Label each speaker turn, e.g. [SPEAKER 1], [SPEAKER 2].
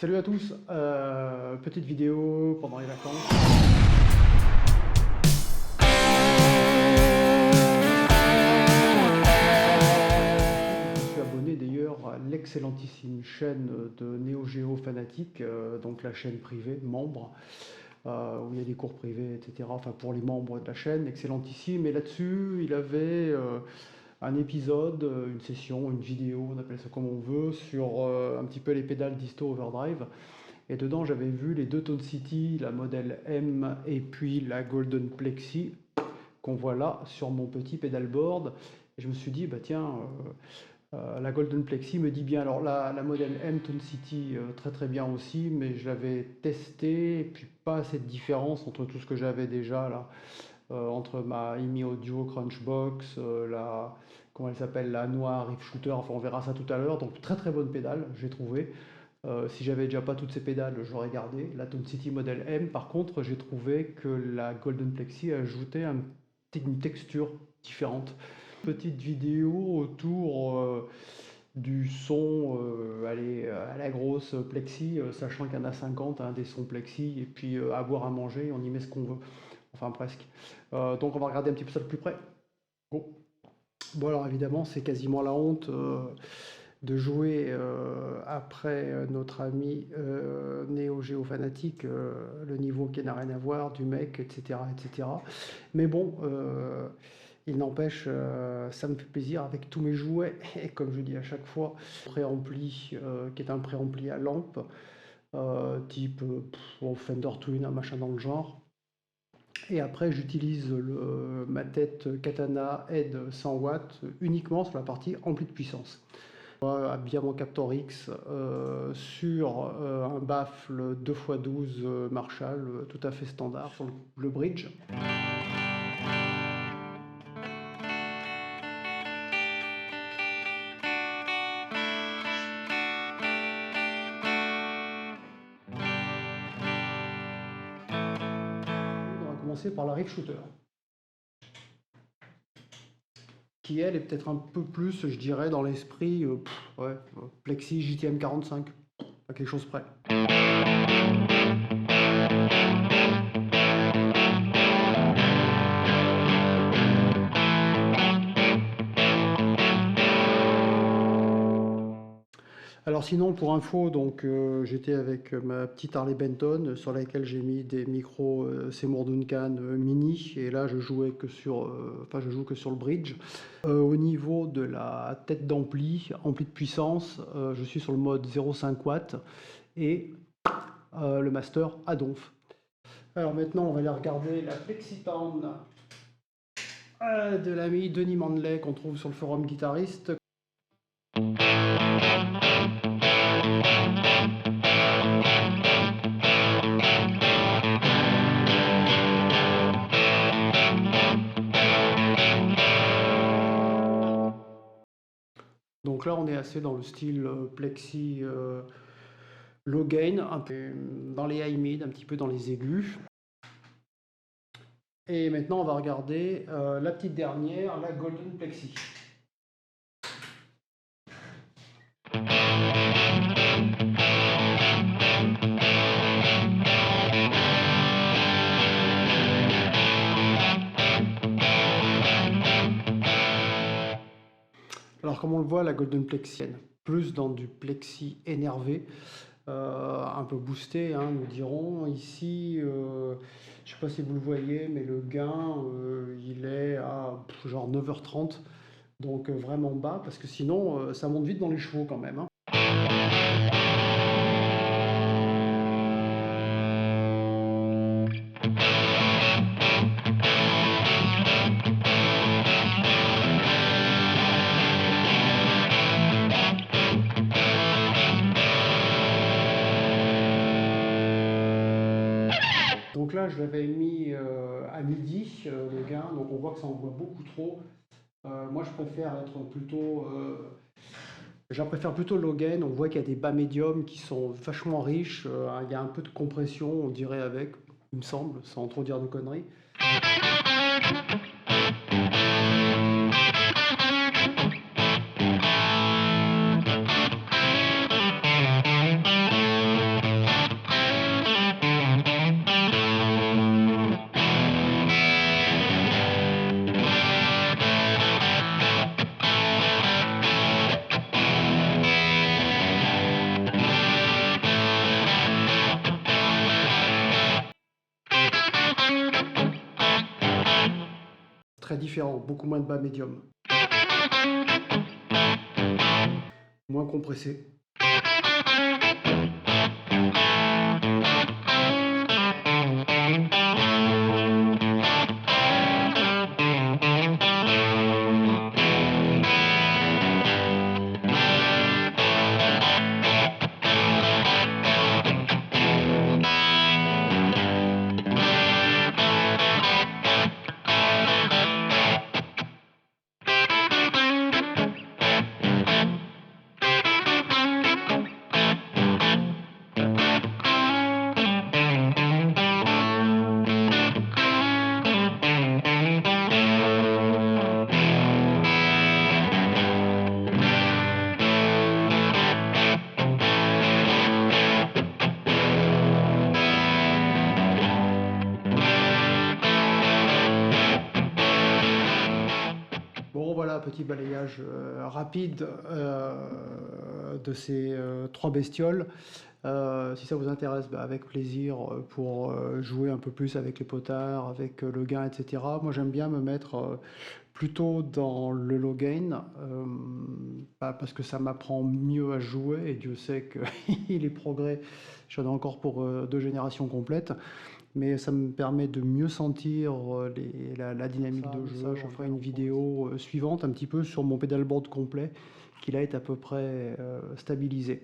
[SPEAKER 1] Salut à tous, petite vidéo pendant les vacances. Je me suis abonné d'ailleurs à l'excellentissime chaîne de Neo Geo Fanatic, donc la chaîne privée, membre, où il y a des cours privés, etc. Enfin pour les membres de la chaîne, excellentissime. Et là-dessus, il avait un épisode, une session, une vidéo, on appelle ça comme on veut, sur un petit peu les pédales d'Histo Overdrive. Et dedans, j'avais vu les deux Tone City, la modèle M et puis la Golden Plexi, qu'on voit là sur mon petit pedalboard. Et je me suis dit, bah tiens, la Golden Plexi me dit bien. Alors la modèle M Tone City, très très bien aussi, mais je l'avais testé, et puis pas cette différence entre tout ce que j'avais déjà là, entre ma IMI Audio Crunchbox, comment elle s'appelle, la Noire Riff Shooter, enfin on verra ça tout à l'heure. Donc très très bonne pédale, j'ai trouvé. Si j'avais déjà pas toutes ces pédales, j'aurais gardé la Tone City Model M. Par contre, j'ai trouvé que la Golden Plexi ajoutait une texture différente. Petite vidéo autour du son allez, à la grosse Plexi, sachant qu'il y en a 50, hein, des sons Plexi, et puis à boire, à manger, on y met ce qu'on veut. Enfin presque. Donc on va regarder un petit peu ça de plus près. Bon, bon alors évidemment, c'est quasiment la honte de jouer après notre ami Neo Geo Fanatic, le niveau qui n'a rien à voir, du mec, etc. etc. Mais bon, il n'empêche, ça me fait plaisir avec tous mes jouets, et comme je dis à chaque fois, préampli qui est un préampli à lampe, type Fender Twin, un machin dans le genre. Et après, j'utilise ma tête Katana Head 100 watts uniquement sur la partie ampli de puissance. Bien mon Captor X sur un baffle 2x12 Marshall tout à fait standard sur le bridge. On va commencer par la Riff Shooter, qui elle est peut-être un peu plus, je dirais, dans l'esprit Plexi JTM 45, à quelque chose près. Alors sinon, pour info, donc j'étais avec ma petite Harley Benton sur laquelle j'ai mis des micros Seymour Duncan mini, et là je jouais que sur, je joue que sur le bridge. Au niveau de la tête d'ampli, ampli de puissance, je suis sur le mode 0,5 watts et le master à donf. Alors maintenant, on va aller regarder la Plexitown de l'ami Denis Mandelet qu'on trouve sur le forum guitariste. Donc là, on est assez dans le style Plexi low gain, un peu dans les high mid, un petit peu dans les aigus. Et maintenant, on va regarder la petite dernière, la Golden Plexi. Alors comme on le voit, la Golden Plexi, plus dans du Plexi énervé, un peu boosté, hein, nous dirons. Ici, je ne sais pas si vous le voyez, mais le gain, il est à genre 9h30, donc vraiment bas, parce que sinon, ça monte vite dans les chevaux quand même, hein. Donc là, je l'avais mis à midi, le gain, donc on voit que ça envoie beaucoup trop. Moi, je préfère être plutôt... préfère plutôt low gain. On voit qu'il y a des bas médiums qui sont vachement riches. Il y a un peu de compression, on dirait, avec, il me semble, sans trop dire de conneries. très différent, beaucoup moins de bas médium, moins compressé. Bon, voilà, petit balayage rapide de ces trois bestioles. Si ça vous intéresse, bah, avec plaisir pour jouer un peu plus avec les potards, avec le gain, etc. Moi, j'aime bien me mettre plutôt dans le low gain, parce que ça m'apprend mieux à jouer, et Dieu sait que les progrès, j'en ai encore pour 2 générations complètes. Mais ça me permet de mieux sentir la dynamique de jeu. Ça, je ferai une vidéo suivante un petit peu sur mon pedalboard complet qui là est à peu près stabilisé.